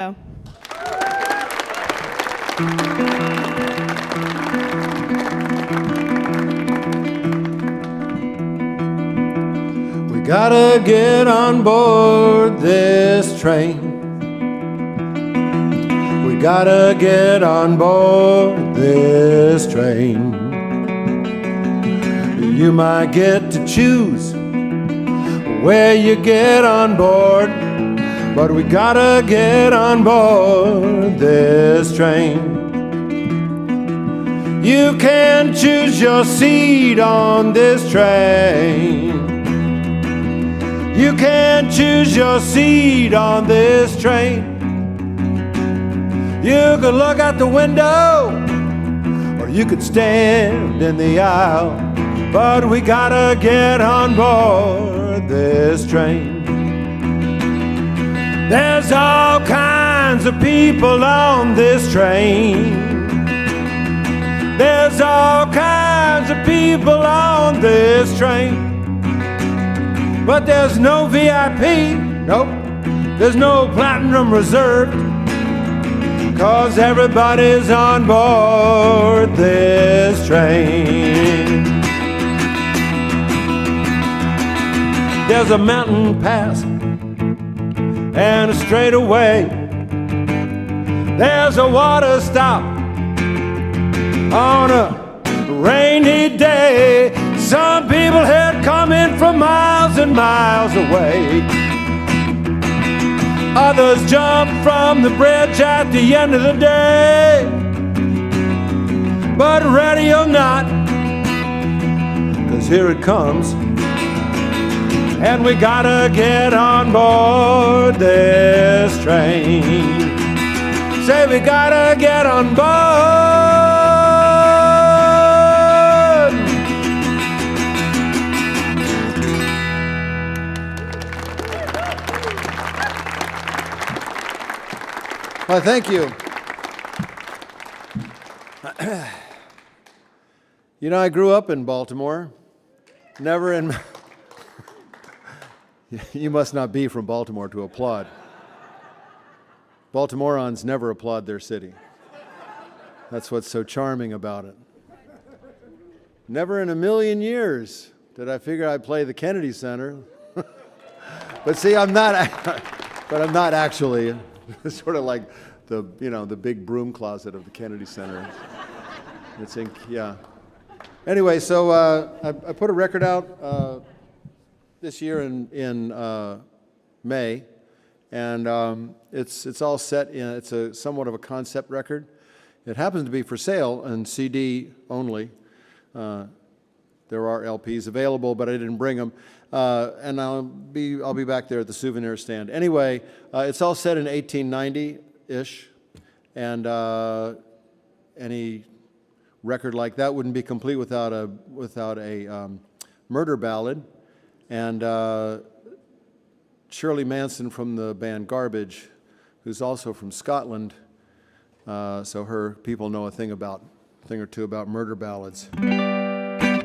We gotta get on board this train. We gotta get on board this train. You might get to choose where you get on board, but we gotta get on board this train. You can choose your seat on this train. You can choose your seat on this train. You could look out the window, or you could stand in the aisle, but we gotta get on board this train. There's all kinds of people on this train. There's all kinds of people on this train. But there's no VIP, nope, there's no platinum reserved, 'cause everybody's on board this train. There's a mountain pass and a straightaway. There's a water stop on a rainy day. Some people had come in from miles and miles away. Others jumped from the bridge at the end of the day. But ready or not, 'cause here it comes, and we gotta get on board this train. Say we gotta get on board. Well, thank you. You know, I grew up in Baltimore. Never in... You must not be from Baltimore to applaud. Baltimoreans never applaud their city. That's what's so charming about it. Never in a million years did I figure I'd play the Kennedy Center. But see, I'm not actually. It's sort of like the big broom closet of the Kennedy Center. It's yeah. Anyway, so I put a record out this year in May, and it's all set in. It's a somewhat of a concept record. It happens to be for sale on CD only. There are LPs available, but I didn't bring them. And I'll be back there at the souvenir stand. Anyway, it's all set in 1890-ish, and any record like that wouldn't be complete without a murder ballad. And Shirley Manson from the band Garbage, who's also from Scotland, so her people know a thing or two about murder ballads.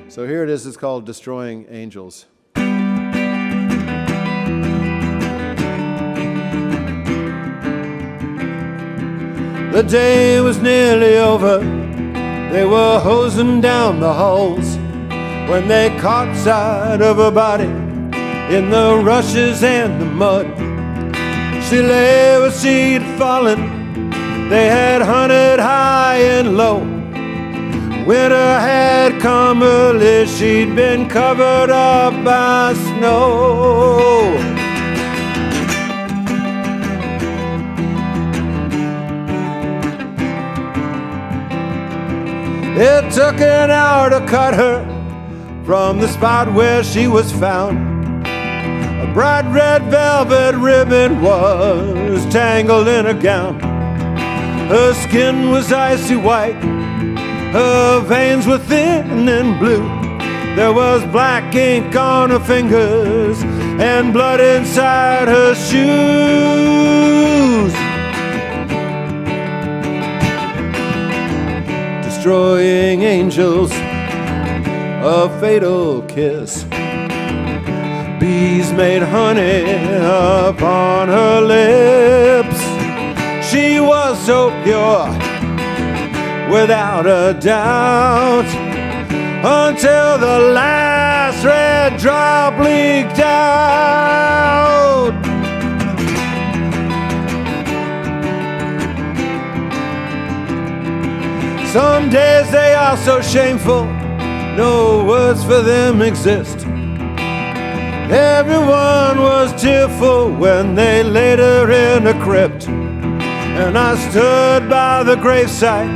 So here it is. It's called "Destroying Angels." The day was nearly over. They were hosing down the halls when they caught sight of a body in the rushes and the mud. She lay where she'd fallen. They had hunted high and low. Winter had come early. She'd been covered up by snow. It took an hour to cut her from the spot where she was found. A bright red velvet ribbon was tangled in her gown. Her skin was icy white, her veins were thin and blue. There was black ink on her fingers and blood inside her shoes. Destroying angels, a fatal kiss. Bees made honey upon her lips. She was so pure, without a doubt, until the last red drop leaked out. Some days they are so shameful, no words for them exist. Everyone was tearful when they laid her in a crypt. And I stood by the gravesite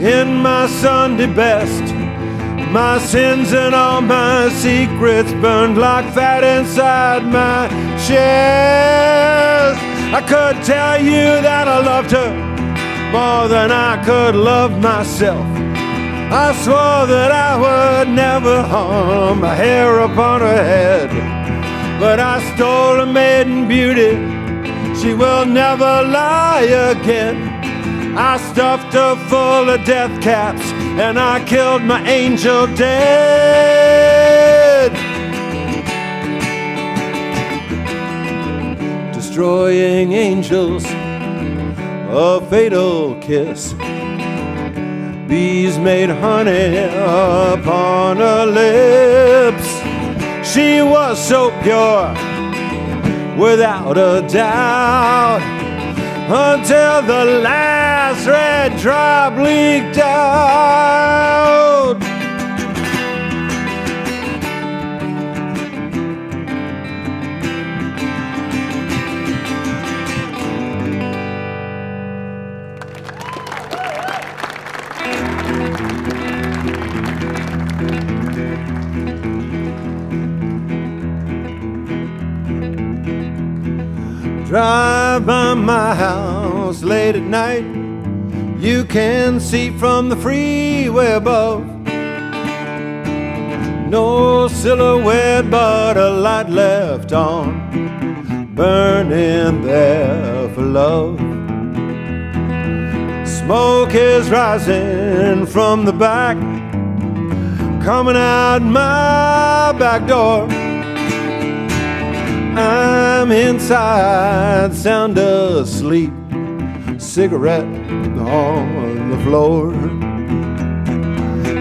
in my Sunday best. My sins and all my secrets burned like fat inside my chest. I could tell you that I loved her more than I could love myself. I swore that I would never harm a hair upon her head. But I stole a maiden beauty, she will never lie again. I stuffed her full of death caps and I killed my angel dead. Destroying angels, a fatal kiss. Bees made honey upon her lips. She was so pure, without a doubt, until the last red drop leaked out. Drive by my house late at night, you can see from the freeway above. No silhouette but a light left on, burning there for love. Smoke is rising from the back, coming out my back door. I'm inside, sound asleep, cigarette on the floor,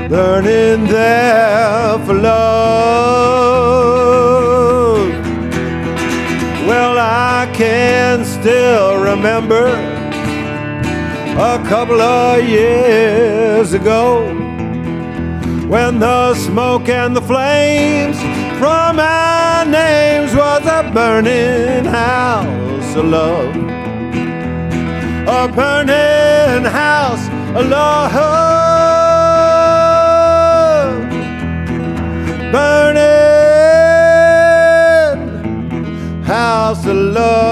burning there for love. Well, I can still remember a couple of years ago, when the smoke and the flames from our names was a burning house of love. A burning house of love. Burning house of love.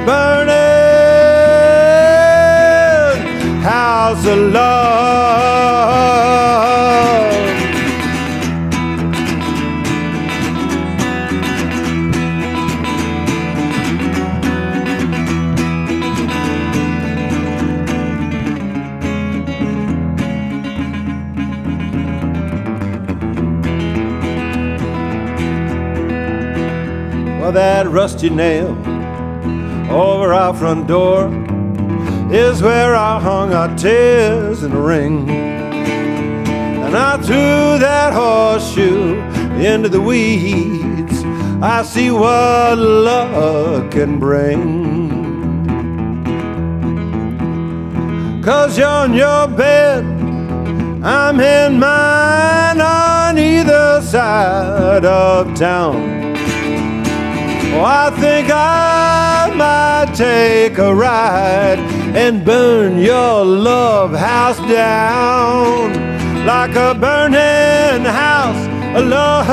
Burning house of love. Well, that rusty nail over our front door is where I hung our tears in a ring. And I threw that horseshoe into the weeds. I see what luck can bring. 'Cause you're in your bed, I'm in mine, on either side of town. Oh, I think I might take a ride and burn your love house down, like a burning house of love.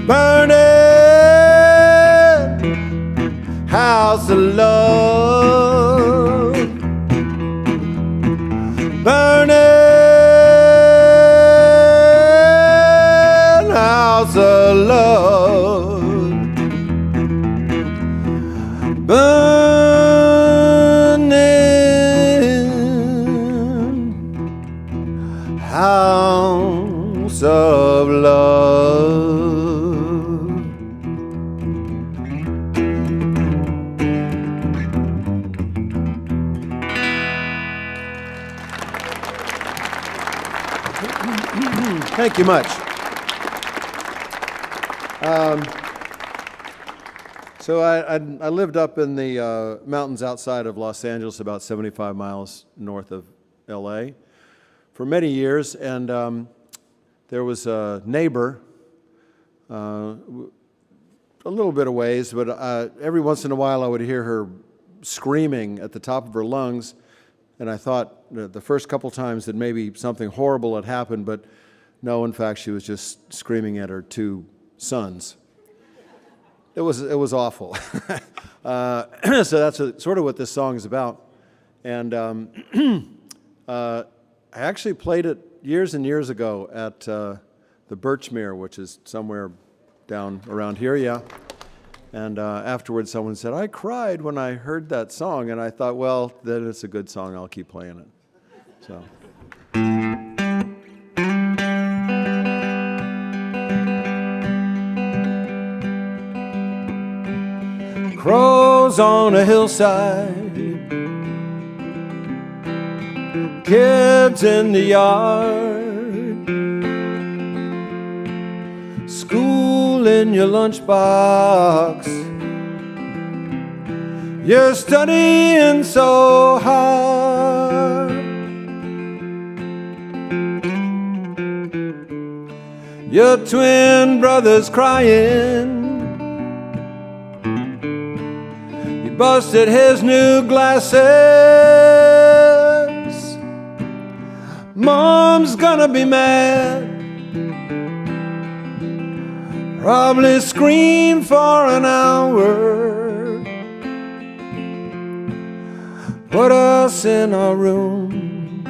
Burning house of love. Burning house of love. Burning house of love. Thank you much. So I lived up in the mountains outside of Los Angeles, about 75 miles north of LA, for many years, and there was a neighbor a little bit of ways, but every once in a while I would hear her screaming at the top of her lungs, and I thought the first couple times that maybe something horrible had happened, but no, in fact, she was just screaming at her two sons. It was awful. So that's sort of what this song is about. And I actually played it years and years ago at the Birchmere, which is somewhere down around here, yeah. And afterwards someone said, I cried when I heard that song. And I thought, well, then it's a good song. I'll keep playing it. So. Crows on a hillside, kids in the yard, school in your lunchbox, you're studying so hard, your twin brother's crying, busted his new glasses. Mom's gonna be mad, probably scream for an hour, put us in our room,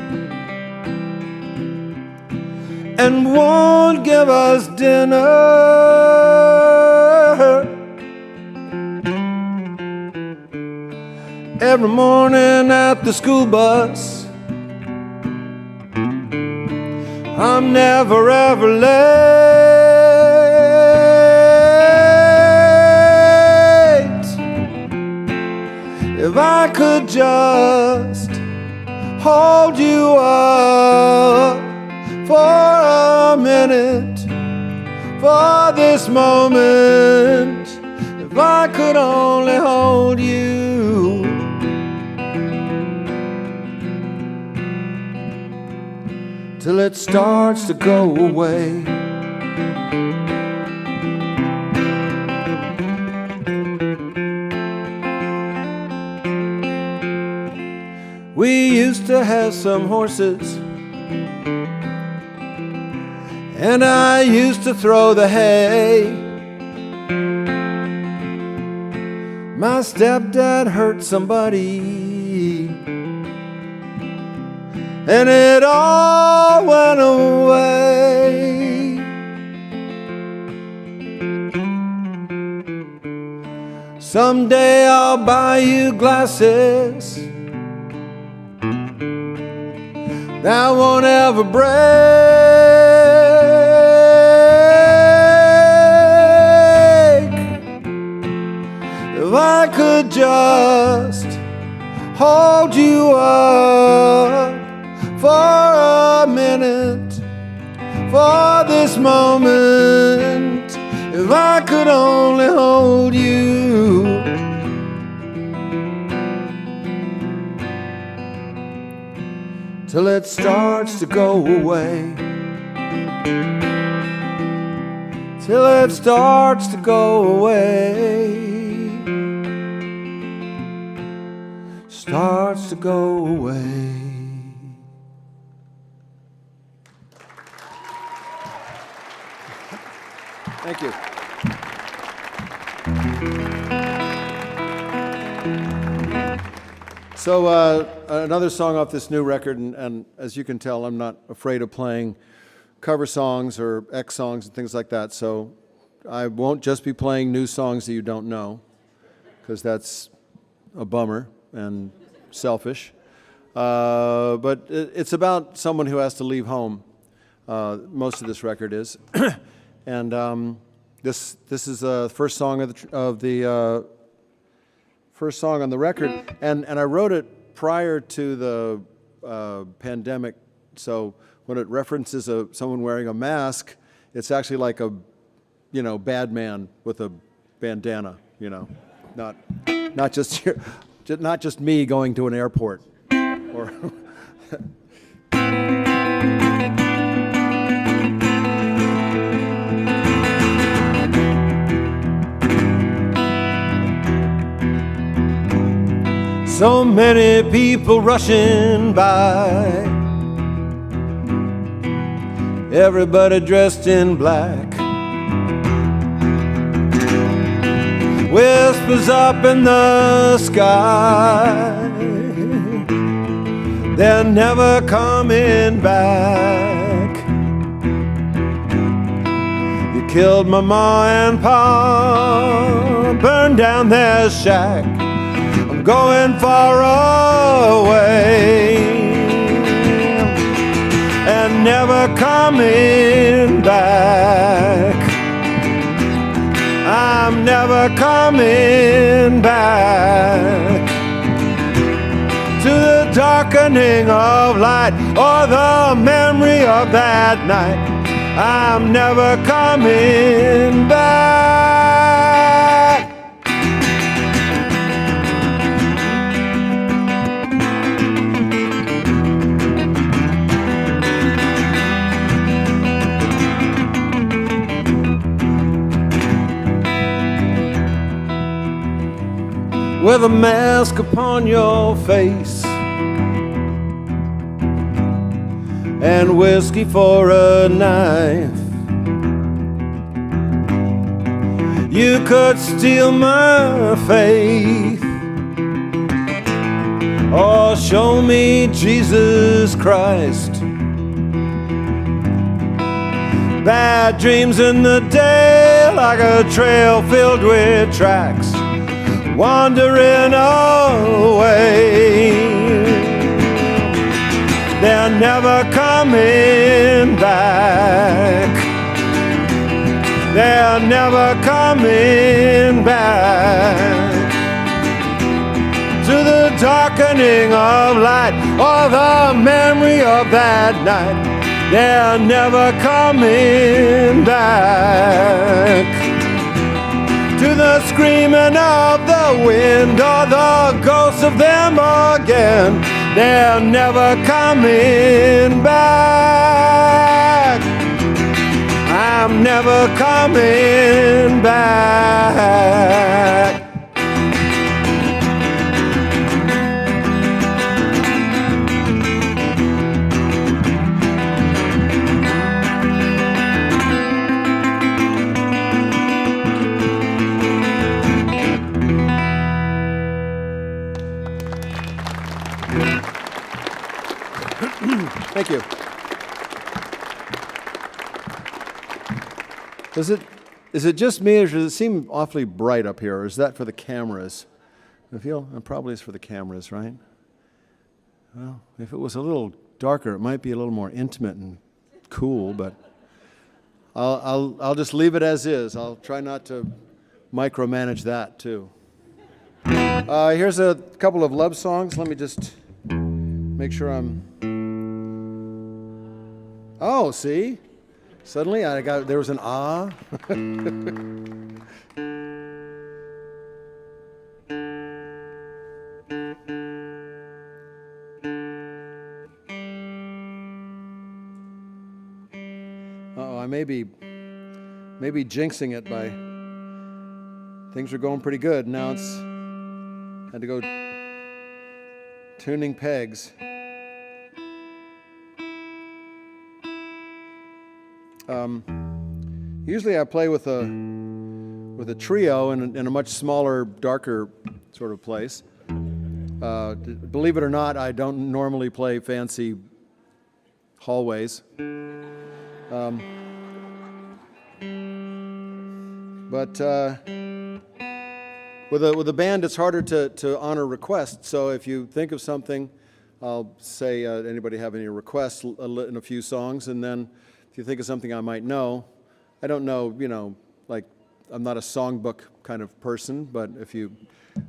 and won't give us dinner. Every morning at the school bus, I'm never ever late. If I could just hold you up for a minute, for this moment, if I could only hold you till it starts to go away. We used to have some horses, and I used to throw the hay. My stepdad hurt somebody, and it all went away. Someday I'll buy you glasses that won't ever break. If I could just hold you up for a minute, for this moment, if I could only hold you till it starts to go away, till it starts to go away, starts to go away. Thank you. So another song off this new record, and as you can tell, I'm not afraid of playing cover songs or X songs and things like that, so I won't just be playing new songs that you don't know, because that's a bummer and selfish. But it's about someone who has to leave home. Most of this record is. And this is the first song of the first song on the record, and I wrote it prior to the pandemic. So when it references someone wearing a mask, it's actually like a, bad man with a bandana, not just me going to an airport, or. So many people rushing by, everybody dressed in black, whispers up in the sky, they're never coming back. You killed my ma and pa, burned down their shack, going far away and never coming back. I'm never coming back to the darkening of light or the memory of that night. I'm never coming back. With a mask upon your face and whiskey for a knife, you could steal my faith or show me Jesus Christ. Bad dreams in the day, like a trail filled with tracks, wandering away. They're never coming back. They're never coming back to the darkening of light or the memory of that night. They're never coming back to the screaming of the wind or the ghosts of them again. They're never coming back. I'm never coming back. Thank you. Is it just me, or does it seem awfully bright up here, or is that for the cameras? I feel it probably is for the cameras, right? Well, if it was a little darker, it might be a little more intimate and cool, but I'll just leave it as is. I'll try not to micromanage that too. Here's a couple of love songs. Let me just make sure I'm. Oh, see? Suddenly there was an ah. Uh-oh, I may be jinxing it by things are going pretty good. Now had to go tuning pegs. Usually I play with a trio in a much smaller, darker sort of place. Believe it or not, I don't normally play fancy hallways. But with a band, it's harder to honor requests. So if you think of something, I'll say, anybody have any requests in a few songs, and then if you think of something I might know, I don't know, like I'm not a songbook kind of person, but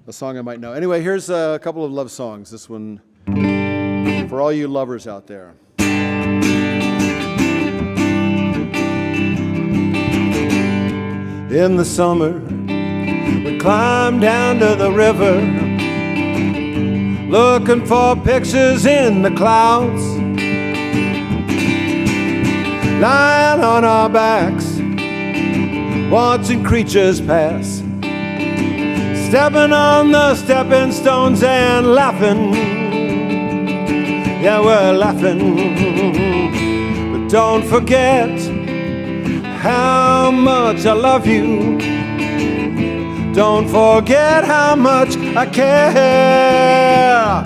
a song I might know. Anyway, here's a couple of love songs. This one for all you lovers out there. In the summer, we climb down to the river, looking for pictures in the clouds. Lying on our backs, watching creatures pass, stepping on the stepping stones and laughing. Yeah, we're laughing. But don't forget how much I love you. Don't forget how much I care.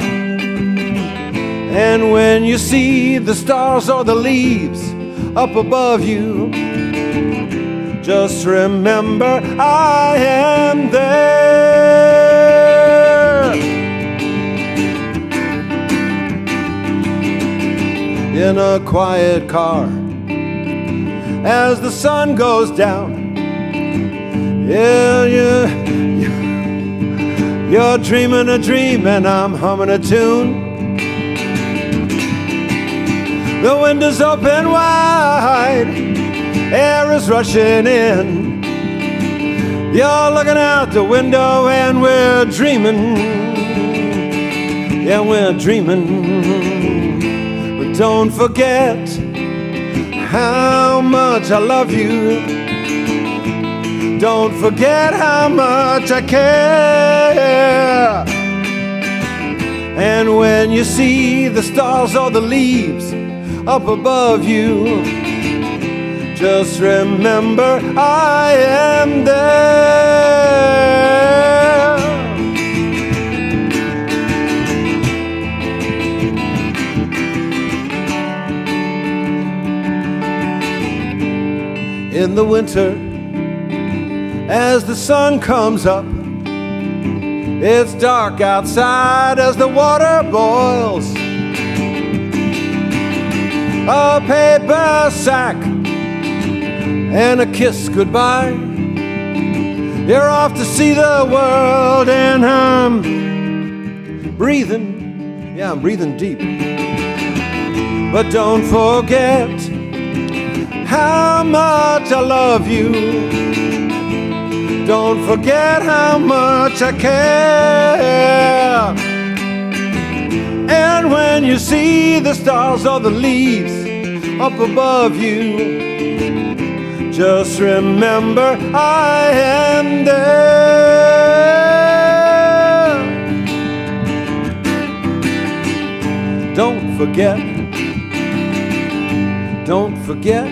And when you see the stars or the leaves up above you, just remember I am there. In a quiet car, as the sun goes down, yeah, you're dreaming a dream and I'm humming a tune. The windows open wide, air is rushing in. You're looking out the window and we're dreaming. Yeah, we're dreaming. But don't forget how much I love you. Don't forget how much I care. And when you see the stars or the leaves up above you, just remember I am there. In the winter, as the sun comes up, it's dark outside as the water boils. A paper sack and a kiss goodbye. You're off to see the world and I'm breathing, yeah, I'm breathing deep. But don't forget how much I love you. Don't forget how much I care. And when you see the stars or the leaves up above you, just remember I am there. Don't forget, don't forget.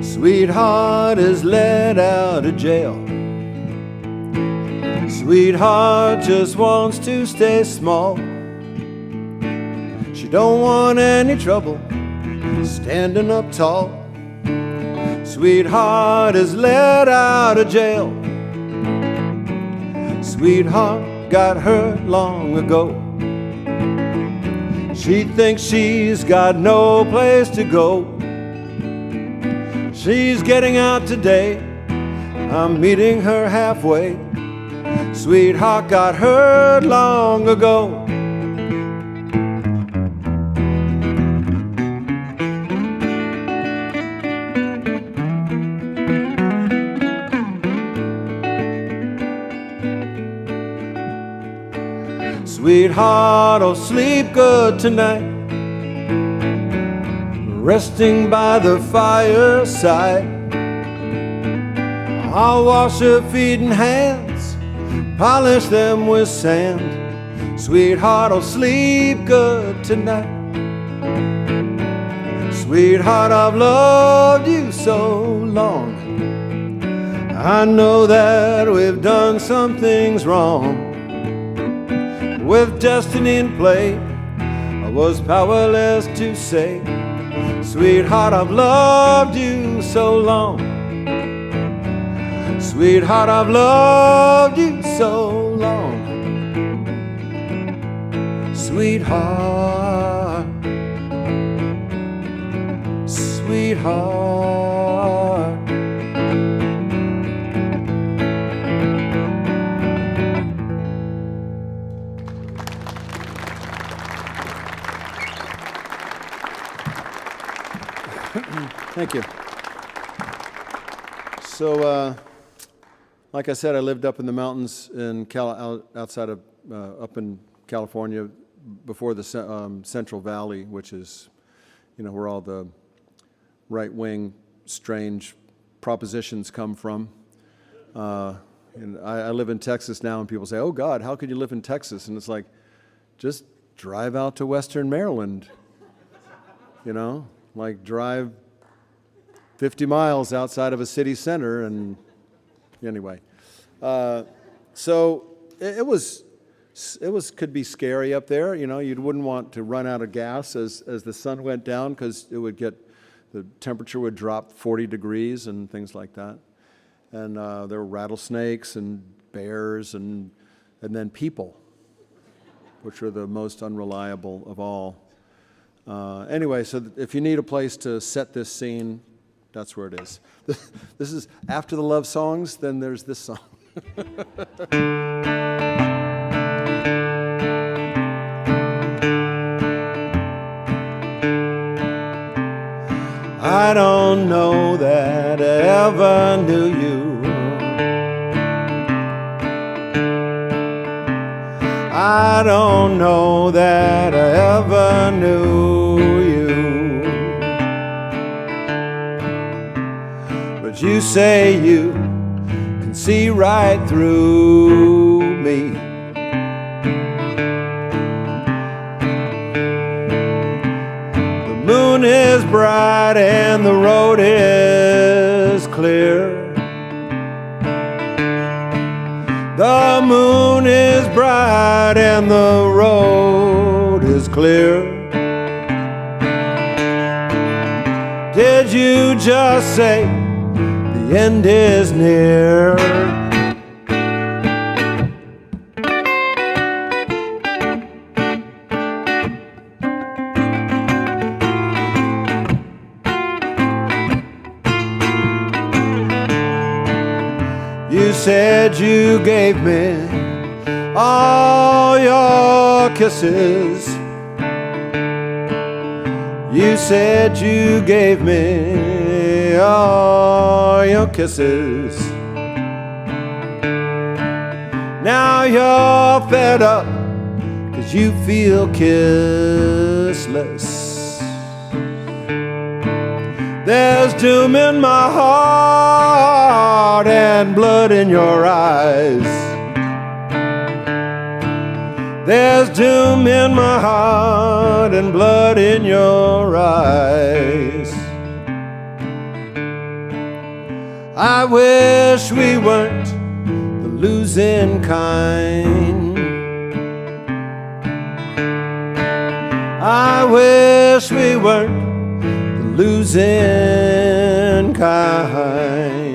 Sweetheart is let out of jail. Sweetheart just wants to stay small. She don't want any trouble standing up tall. Sweetheart is let out of jail. Sweetheart got hurt long ago. She thinks she's got no place to go. She's getting out today, I'm meeting her halfway. Sweetheart got hurt long ago. Sweetheart, oh sleep good tonight, resting by the fireside. I'll wash her feet and hands, polish them with sand. Sweetheart, oh sleep good tonight. Sweetheart, I've loved you so long. I know that we've done some things wrong. With destiny in play, I was powerless to say, sweetheart, I've loved you so long. Sweetheart, I've loved you so long. Sweetheart. sweetheart. Thank you. So, like I said, I lived up in the mountains in outside of up in California before the Central Valley, which is, where all the right-wing, strange propositions come from. And I live in Texas now, and people say, "Oh God, how could you live in Texas?" And it's like, just drive out to Western Maryland. Like drive 50 miles outside of a city center, and anyway. So it could be scary up there. You wouldn't want to run out of gas as the sun went down, because the temperature would drop 40 degrees and things like that. And there were rattlesnakes and bears and then people, which are the most unreliable of all. Anyway, so if you need a place to set this scene, that's where it is. This is after the love songs, then there's this song. I don't know that I ever knew you. I don't know that I ever knew you. But you say you can see right through me. The moon is bright and the road is clear. The moon is bright and the road is clear. Did you just say the end is near? You said you gave me all your kisses. You said you gave me all your kisses. Now you're fed up 'cause you feel kissless. There's doom in my heart and blood in your eyes. There's doom in my heart and blood in your eyes. I wish we weren't the losing kind. I wish we weren't losing kind.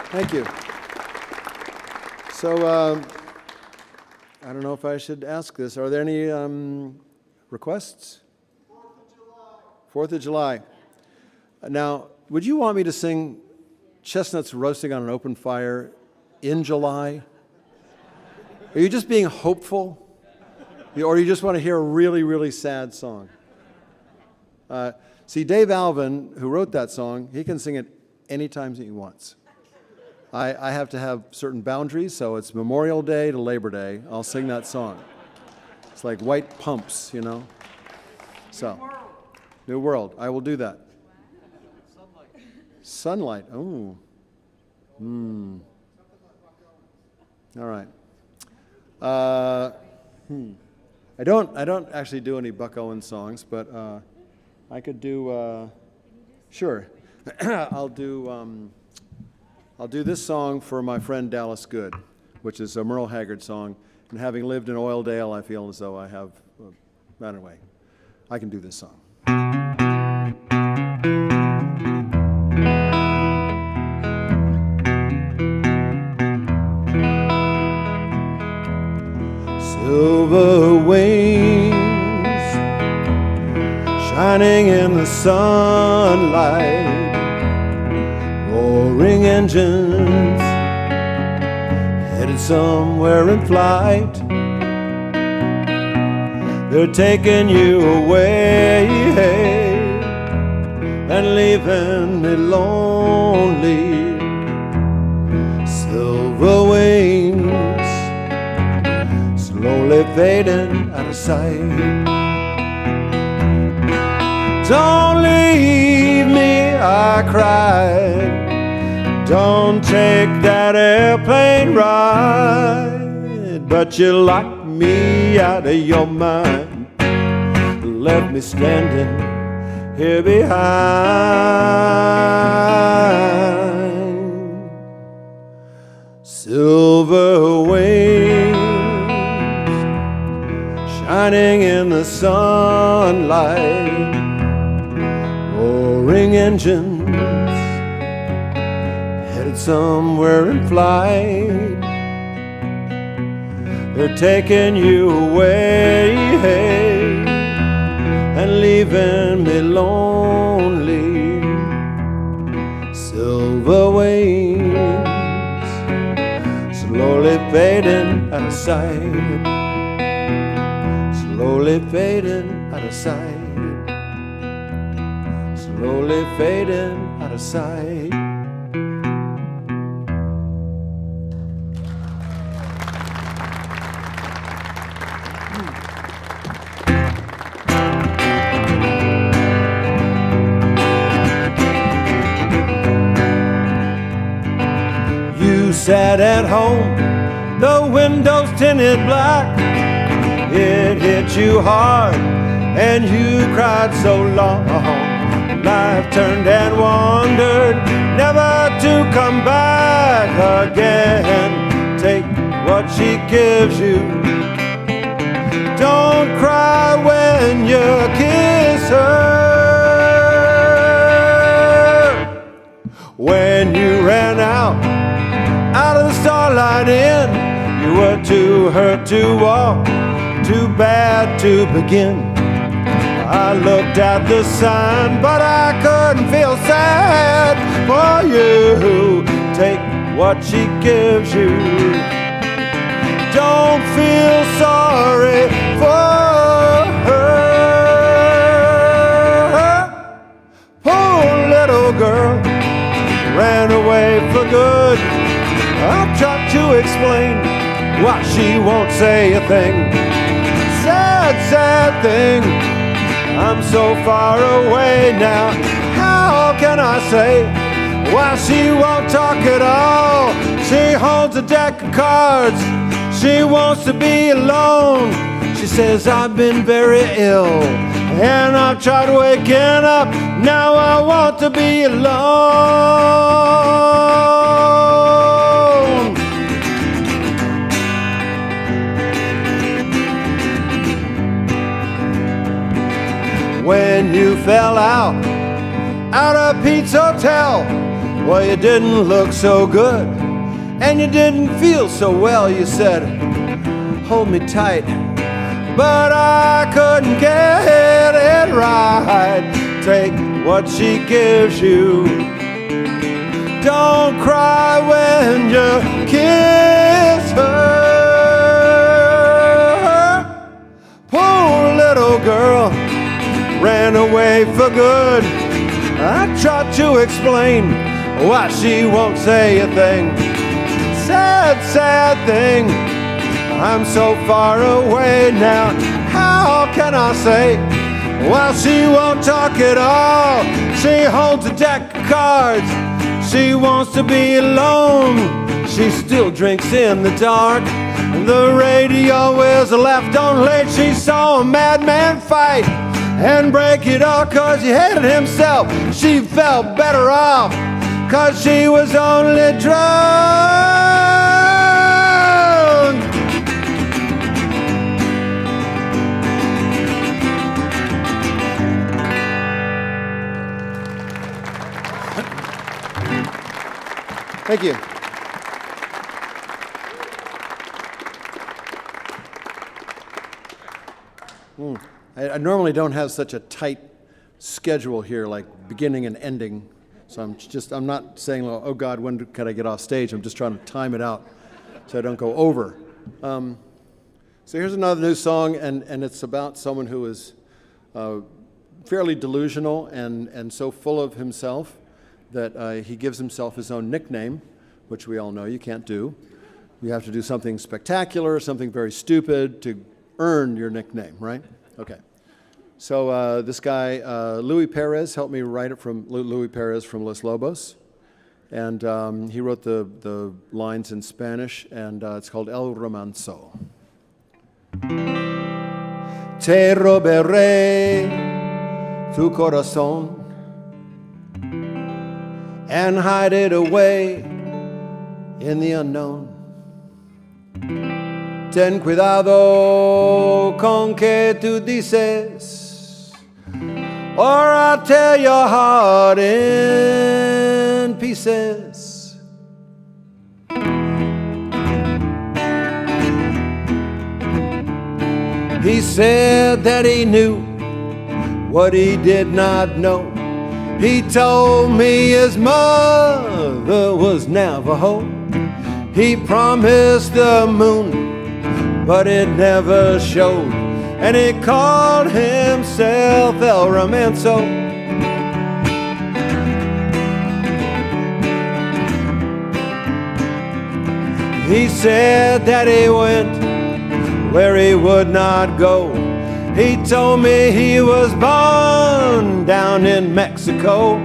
Thank you. So, I don't know if I should ask this. Are there any requests? 4th of July. Now, would you want me to sing Chestnuts Roasting on an Open Fire in July? Are you just being hopeful? Or you just want to hear a really, really sad song? See, Dave Alvin, who wrote that song, he can sing it anytime he wants. I have to have certain boundaries, so it's Memorial Day to Labor Day. I'll sing that song. It's like White Pumps, So, New World. I will do that. Sunlight. Oh. All right. I don't actually do any Buck Owens songs, but I could do. Sure. I'll do this song for my friend Dallas Good, which is a Merle Haggard song. And having lived in Oildale, I feel as though I have. Anyway, I can do this song. shining in the sunlight, roaring engines headed somewhere in flight. They're taking you away and leaving me lonely. Silver wings slowly fading out of sight. Don't leave me, I cried. Don't take that airplane ride. But you locked me out of your mind, left me standing here behind. Silver wings shining in the sunlight, roaring engines headed somewhere in flight. They're taking you away and leaving me lonely. Silver wings slowly fading out of sight, slowly fading out of sight, slowly fading out of sight. Sat at home, the windows tinted black. It hit you hard and you cried so long. Life turned and wandered, never to come back again. Take what she gives you. Don't cry when you kiss her. When you ran out of the Starlight Inn, you were too hurt to walk, too bad to begin. I looked at the sign, but I couldn't feel sad for you. Take what she gives you. Don't feel sorry for her. Poor little girl ran away for good. I've tried to explain why she won't say a thing. Sad, sad thing. I'm so far away now. How can I say why she won't talk at all? She holds a deck of cards. She wants to be alone. She says, I've been very ill and I've tried waking up. Now I want to be alone. When you fell out of Pete's Hotel, well, you didn't look so good and you didn't feel so well. You said, hold me tight, but I couldn't get it right. Take what she gives you. Don't cry when you kiss her. Poor little girl ran away for good. I tried to explain why she won't say a thing. Sad, sad thing. I'm so far away now. How can I say why she won't talk at all? She holds a deck of cards. She wants to be alone. She still drinks in the dark. The radio is left on late. She saw a madman fight and break it all 'cause he hated himself. She felt better off 'cause she was only drunk. Thank you. I normally don't have such a tight schedule here, like beginning and ending. So I'm not saying, oh God, when can I get off stage? I'm just trying to time it out so I don't go over. So here's another new song, and it's about someone who is fairly delusional and so full of himself that he gives himself his own nickname, which we all know you can't do. You have to do something spectacular, something very stupid to earn your nickname, right? Okay. So this guy, Louis Perez, helped me write it from Louis Perez from Los Lobos. And he wrote the lines in Spanish, and it's called El Romanzo. Te robaré tu corazón and hide it away in the unknown. Ten cuidado con que tú dices, or I'll tear your heart in pieces. He said that he knew what he did not know. He told me his mother was Navajo. He promised the moon, but it never showed. And he called himself El Romanzo. He said that he went where he would not go. He told me he was born down in Mexico.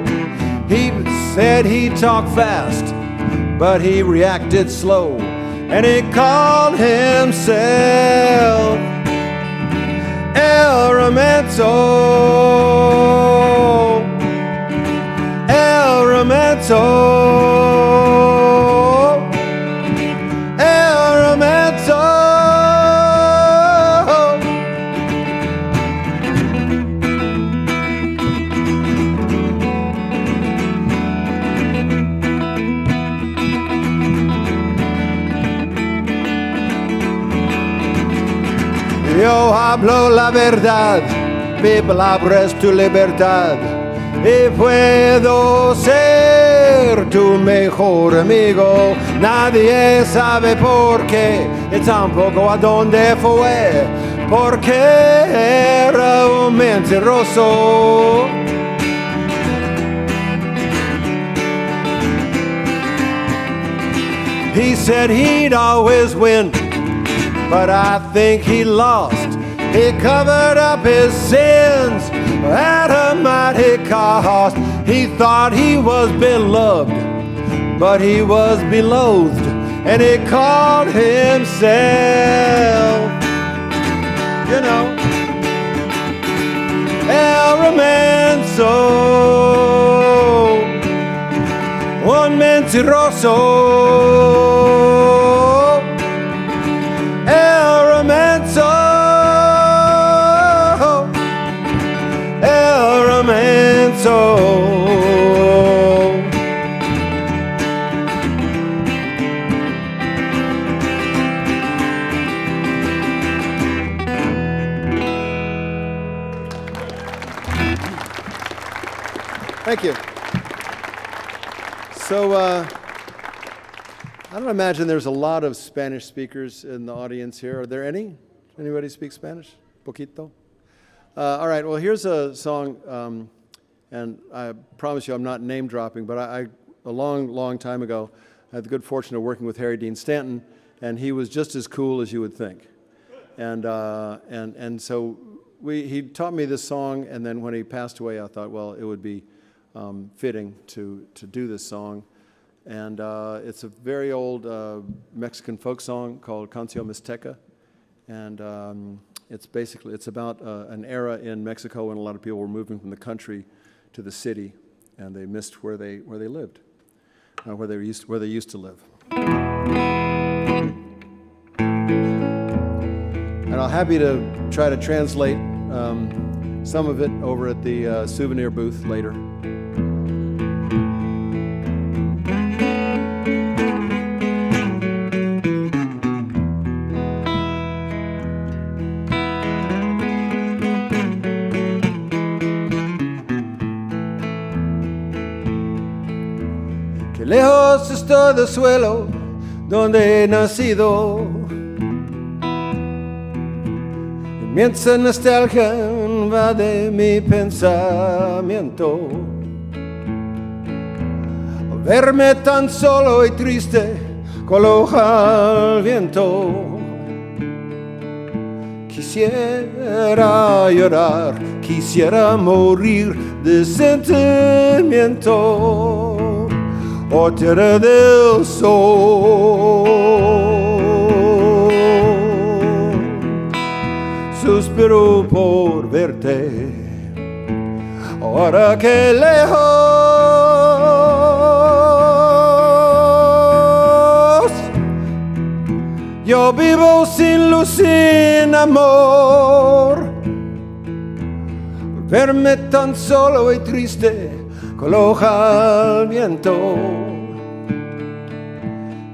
He said he talked fast, but he reacted slow. And he called himself El Romanzo. El Romanzo. El Romanzo. Yo hablo la verdad, mi palabra es tu libertad, y puedo ser tu mejor amigo. Nadie sabe por qué, y tampoco a dónde fue, porque era un mentiroso. He said he'd always win, but I think he lost. He covered up his sins at a mighty cost. He thought he was beloved, but he was beloathed. And he called himself, you know, El Romanzo, un mentiroso. El Romanzo, El Romanzo. Thank you. So, I don't imagine there's a lot of Spanish speakers in the audience here. Are there any? Anybody speak Spanish? Poquito? All right, well, here's a song, and I promise you I'm not name dropping, but a long time ago, I had the good fortune of working with Harry Dean Stanton, and he was just as cool as you would think. And so he taught me this song, and then when he passed away, I thought, well, it would be fitting to do this song. And it's a very old Mexican folk song called Canción Mixteca, and it's about an era in Mexico when a lot of people were moving from the country to the city, and they missed where they lived, where they used to live. And I'm happy to try to translate some of it over at the souvenir booth later. que lejos estoy del suelo donde he nacido. Inmensa nostalgia invade mi pensamiento. Al verme tan solo y triste, con la hoja al viento, quisiera llorar, quisiera morir de sentimiento. Oh, tierra del sol, suspiro por verte, ahora que lejos yo vivo sin luz, sin amor. Verme tan solo y triste, con la hoja al viento.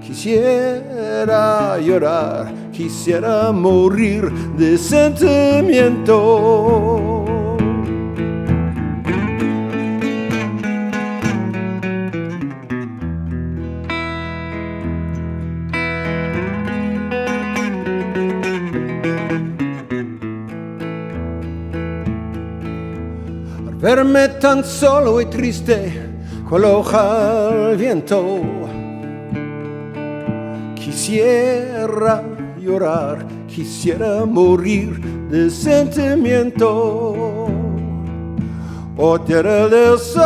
Quisiera llorar, quisiera morir de sentimiento. Al verme tan solo y triste, con la hoja al viento, quisiera llorar, quisiera morir de sentimiento. Oh, tierra del sol,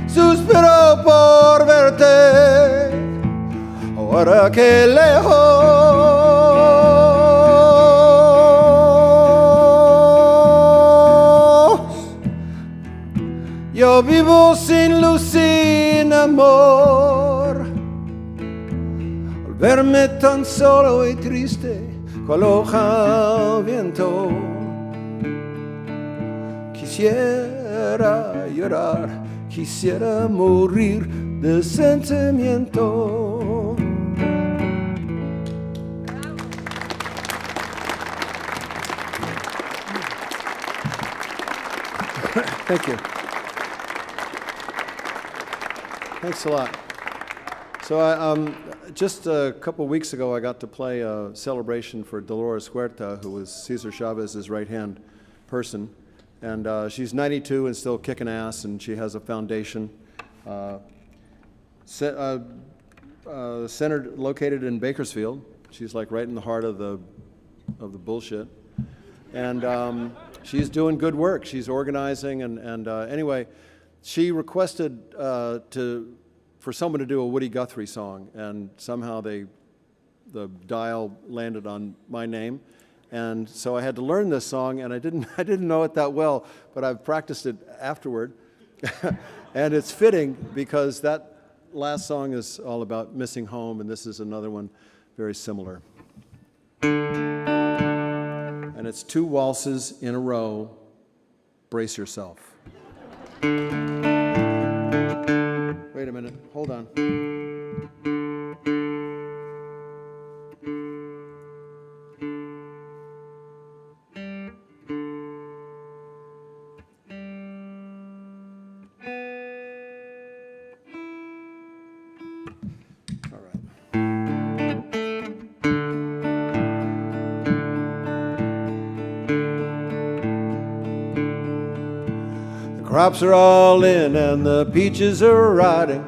suspiro por verte, ahora que lejos yo vivo sin luz, sin amor. Al verme tan solo y triste, con la hoja al viento, quisiera llorar, quisiera morir de sentimiento. Thank you. Thanks a lot. So just a couple weeks ago, I got to play a celebration for Dolores Huerta, who was Cesar Chavez's right-hand person. And she's 92 and still kicking ass, and she has a foundation centered, located in Bakersfield. She's like right in the heart of the bullshit. And she's doing good work. She's organizing, and anyway, she requested for someone to do a Woody Guthrie song, and somehow the dial landed on my name, and so I had to learn this song, and I didn't know it that well, but I've practiced it afterward, and it's fitting because that last song is all about missing home, and this is another one very similar. And it's two waltzes in a row. Brace yourself. Wait a minute, hold on. All right. The crops are all in and the peaches are rotting.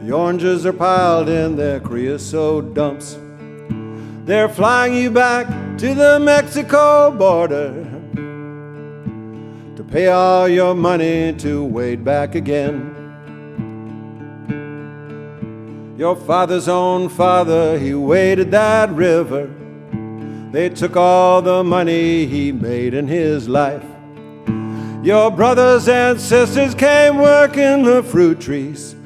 The oranges are piled in their creosote dumps. They're flying you back to the Mexico border to pay all your money to wade back again. Your father's own father, he waded that river. They took all the money he made in his life. Your brothers and sisters came working the fruit trees.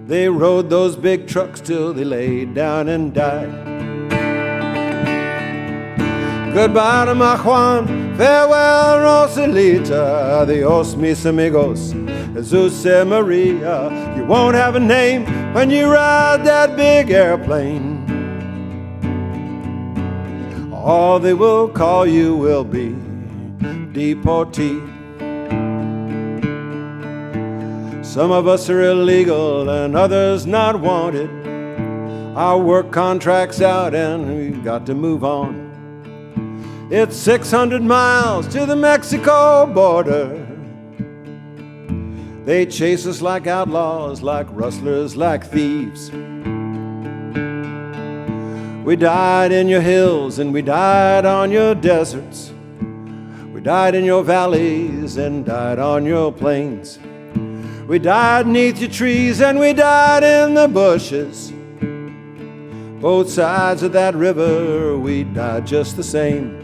They rode those big trucks till they laid down and died. Goodbye to my Juan, farewell Rosalita, adios mis amigos, Jesus and Maria. You won't have a name when you ride that big airplane. All they will call you will be deportee. Some of us are illegal and others not wanted. Our work contract's out and we've got to move on. It's 600 miles to the Mexico border. They chase us like outlaws, like rustlers, like thieves. We died in your hills and we died on your deserts. We died in your valleys and died on your plains. We died neath your trees and we died in the bushes. Both sides of that river, we died just the same.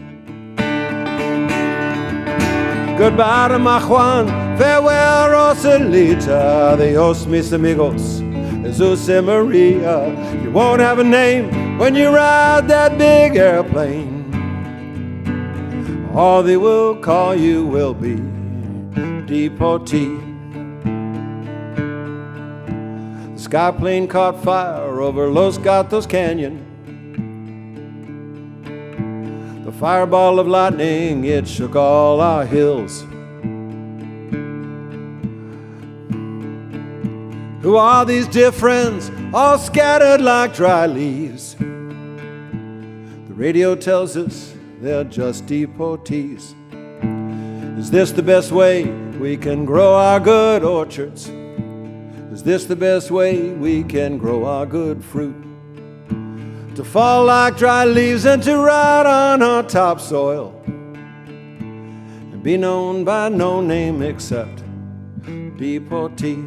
Goodbye to my Juan, farewell Rosalita, adios mis amigos, Jesus and Maria. You won't have a name when you ride that big airplane. All they will call you will be deportee. The sky plane caught fire over Los Gatos Canyon. The fireball of lightning, it shook all our hills. Who are these dear friends, all scattered like dry leaves? The radio tells us they're just deportees. Is this the best way we can grow our good orchards? Is this the best way we can grow our good fruit? To fall like dry leaves and to rot on our topsoil and be known by no name except deportee.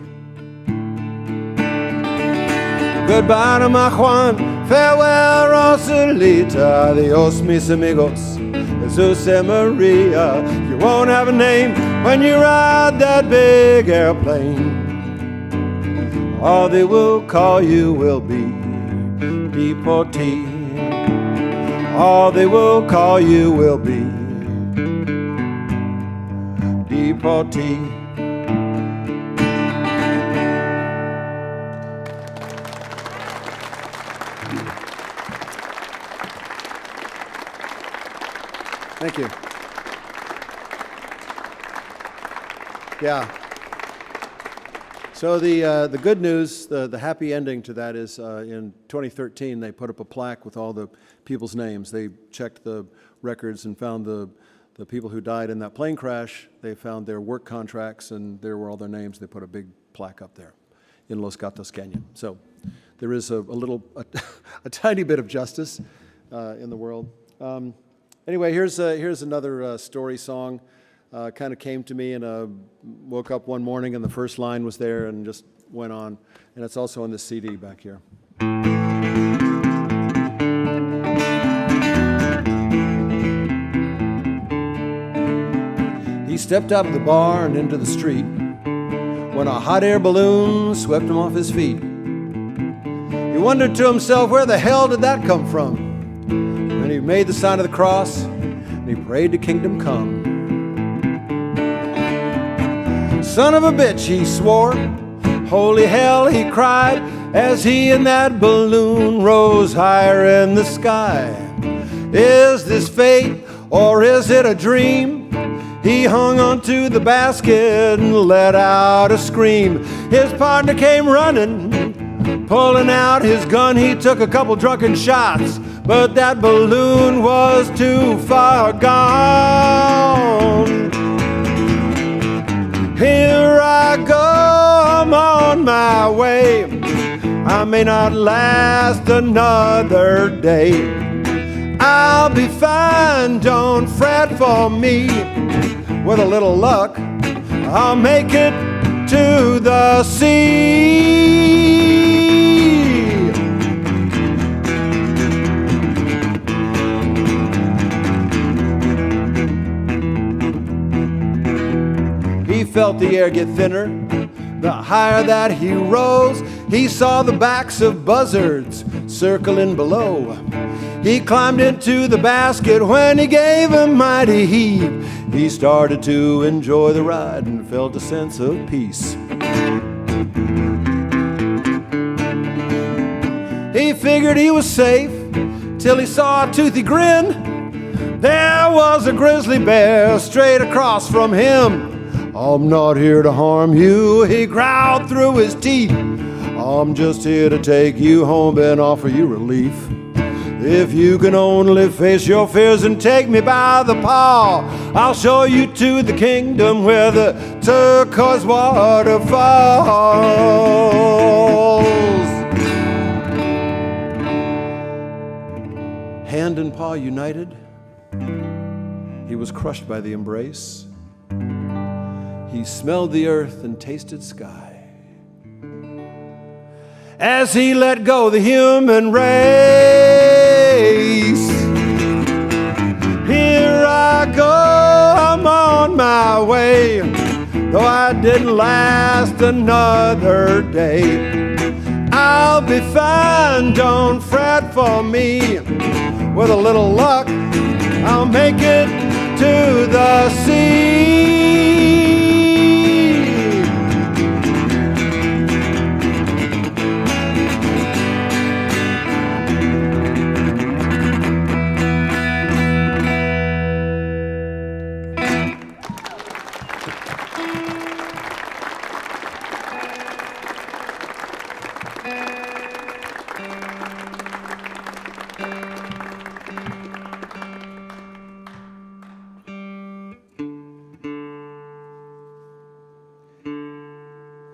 Goodbye to my Juan, farewell Rosalita, adios mis amigos, Jesus and Maria. You won't have a name when you ride that big airplane. All they will call you will be deportee. All they will call you will be deportee. Thank you. Yeah. So the good news, the happy ending to that is in 2013 they put up a plaque with all the people's names. They checked the records and found the people who died in that plane crash. They found their work contracts and there were all their names. They put a big plaque up there in Los Gatos Canyon. So there is a tiny bit of justice in the world. Anyway, here's another story song. Kind of came to me and woke up one morning and the first line was there and just went on. And it's also on this CD back here. He stepped out of the bar and into the street when a hot air balloon swept him off his feet. He wondered to himself, where the hell did that come from? And he made the sign of the cross and he prayed to kingdom come. Son of a bitch, he swore. Holy hell, he cried, as he and that balloon rose higher in the sky. Is this fate or is it a dream? He hung onto the basket and let out a scream. His partner came running, pulling out his gun. He took a couple drunken shots, but that balloon was too far gone. Here I go, I'm on my way. I may not last another day. I'll be fine, don't fret for me. With a little luck, I'll make it to the sea. He felt the air get thinner. The higher that he rose, he saw the backs of buzzards circling below. He climbed into the basket when he gave a mighty heave. He started to enjoy the ride and felt a sense of peace. He figured he was safe till he saw a toothy grin There was a grizzly bear straight across from him. I'm not here to harm you, he growled through his teeth. I'm just here to take you home and offer you relief. If you can only face your fears and take me by the paw, I'll show you to the kingdom where the turquoise water falls. Hand and paw united, he was crushed by the embrace. He smelled the earth and tasted sky. As he let go the human race, here I go, I'm on my way, though I didn't last another day. I'll be fine, don't fret for me. With a little luck, I'll make it to the sea.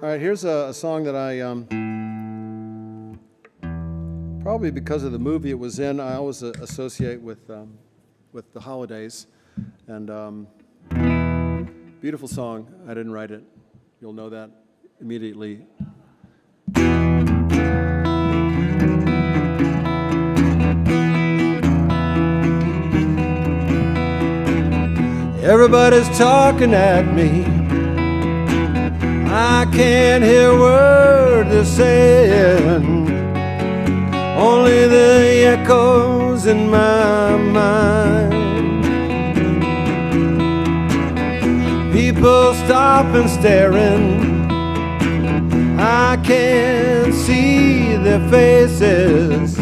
All right, here's a song that I, probably because of the movie it was in, I always associate with the holidays. And beautiful song. I didn't write it. You'll know that immediately. Everybody's talking at me. I can't hear a word they're saying, only the echoes in my mind. People stop and staring, I can't see their faces,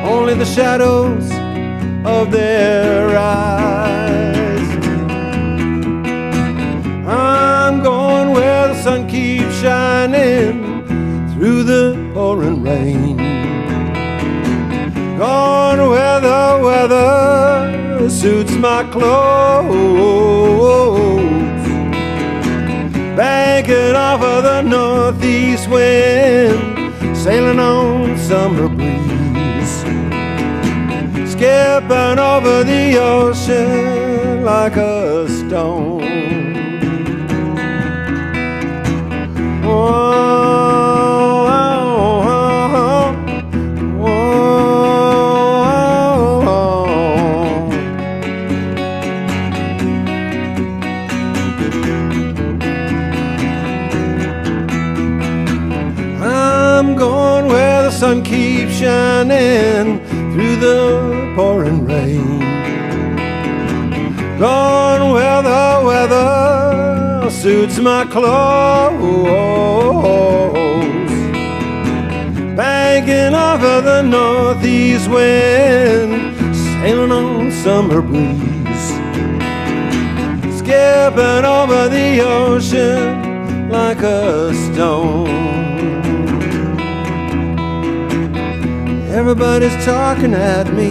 only the shadows of their eyes. I'm going where the sun keeps shining through the pouring rain. Going where the weather suits my clothes. Banking off of the northeast wind, sailing on summer breeze. Skipping over the ocean like a stone. I'm going where the sun keeps shining through the pouring rain. Going where the weather suits my clothes. Banking off of the northeast wind, sailing on summer breeze. Skipping over the ocean like a stone. Everybody's talking at me.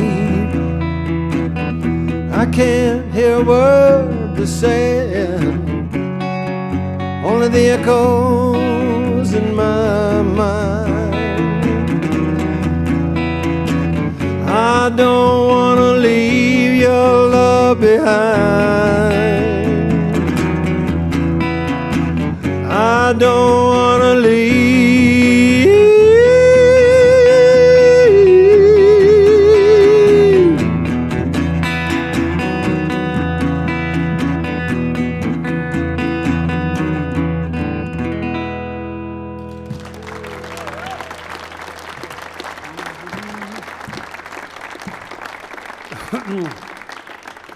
I can't hear a word they're saying, only the echoes in my mind. I don't want to leave your love behind. I don't want to leave.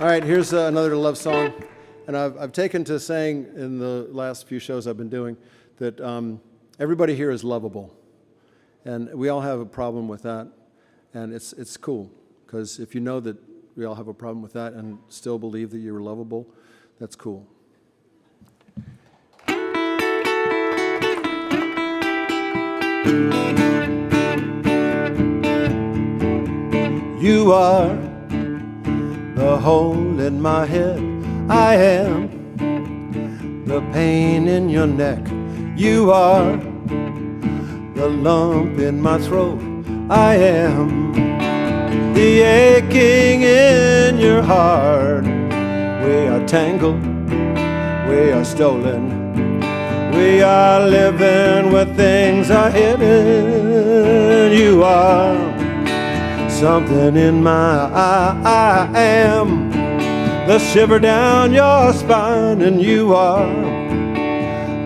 All right, here's another love song. And I've taken to saying in the last few shows I've been doing that everybody here is lovable. And we all have a problem with that. And it's cool, because if you know that we all have a problem with that and still believe that you're lovable, that's cool. You are the hole in my head. I am the pain in your neck. You are the lump in my throat. I am the aching in your heart. We are tangled, we are stolen, we are living where things are hidden. You are something in my eye. I am the shiver down your spine, and you are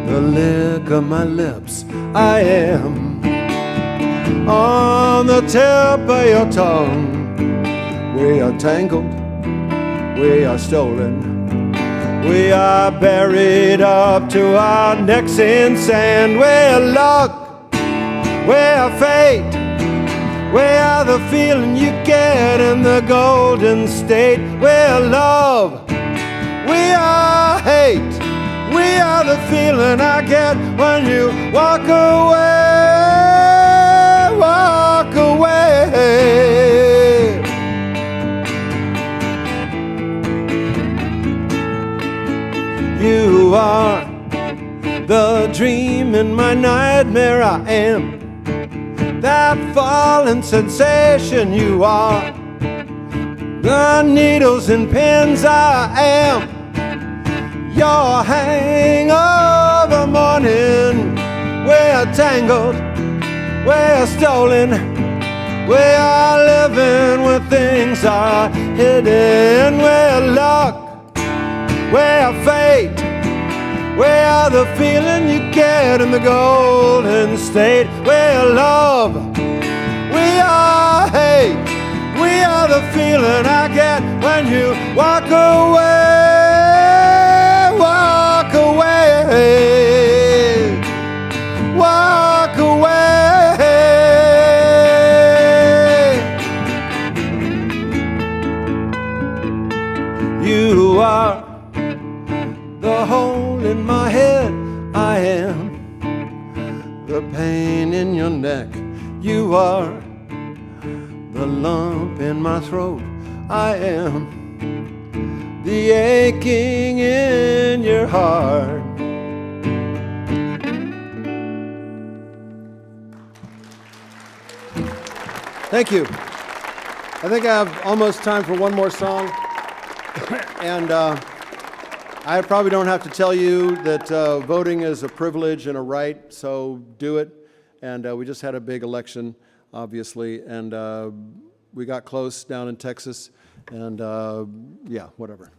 the lick of my lips. I am on the tip of your tongue. We are tangled, we are stolen, we are buried up to our necks in sand. We're luck, we're fate, we are the feeling you get in the Golden State. We're love, we are hate, we are the feeling I get when you walk away, walk away. You are the dream in my nightmare. I am that falling sensation. You are the needles and pins. I am your hangover morning. We're tangled, we're stolen, we are living where things are hidden. We're luck, we're fate, we are the feeling you get in the Golden State. We're love, we are hate, we are the feeling I get when you walk away, walk away, walk away. You are the hole in my head. I am the pain in your neck. You are the lump in my throat. I am the aching in your heart. Thank you. I think I have almost time for one more song. And I probably don't have to tell you that voting is a privilege and a right, so do it. And we just had a big election, obviously, and we got close down in Texas, and yeah, whatever.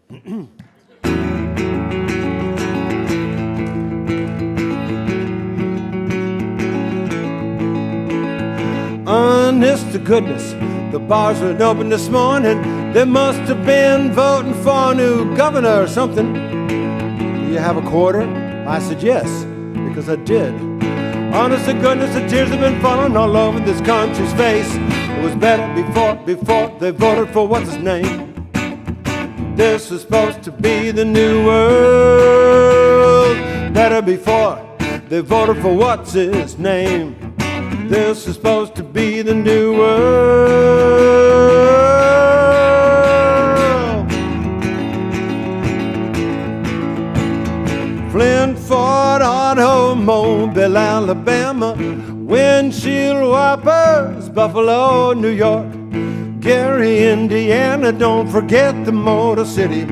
Honest to goodness, the bars weren't open this morning. They must have been voting for a new governor or something. Do you have a quarter? I said yes, because I did. Honest to goodness, the tears have been falling all over this country's face. It was better before they voted for what's his name. This was supposed to be the new world. Better before they voted for what's his name. This is supposed to be the new world. Flint, Ford, Automobile, Alabama, windshield wipers, Buffalo, New York, Gary, Indiana, don't forget the Motor City,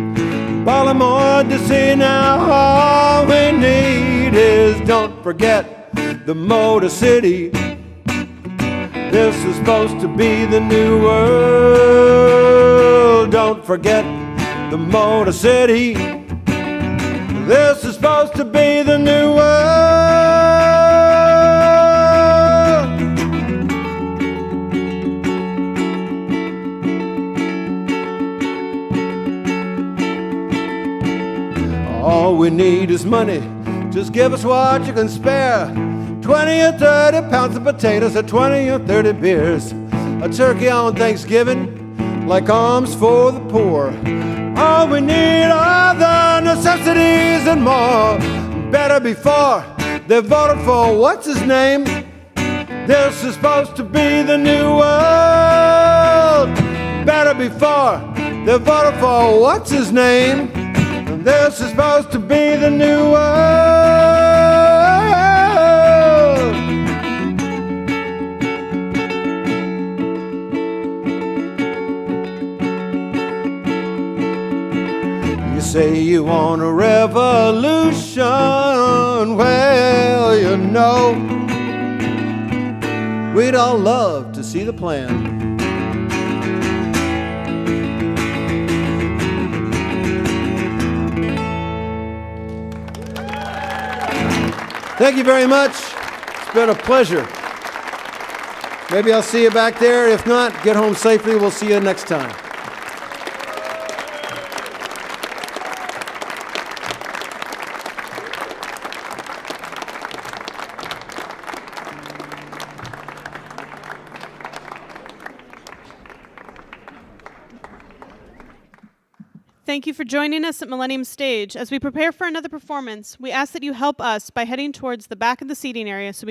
Baltimore, D.C. Now all we need is don't forget the Motor City. This is supposed to be the new world. Don't forget the Motor City. This is supposed to be the new world. All we need is money. Just give us what you can spare. 20 or 30 pounds of potatoes, or 20 or 30 beers, a turkey on Thanksgiving, like arms for the poor. All we need are the necessities and more. Better before they voted for what's his name. This is supposed to be the new world. Better before they voted for what's his name. This is supposed to be the new world. You say you want a revolution. Well, you know, we'd all love to see the plan. Thank you very much. It's been a pleasure. Maybe I'll see you back there. If not, get home safely. We'll see you next time. Thank you for joining us at Millennium Stage. As we prepare for another performance, we ask that you help us by heading towards the back of the seating area so we can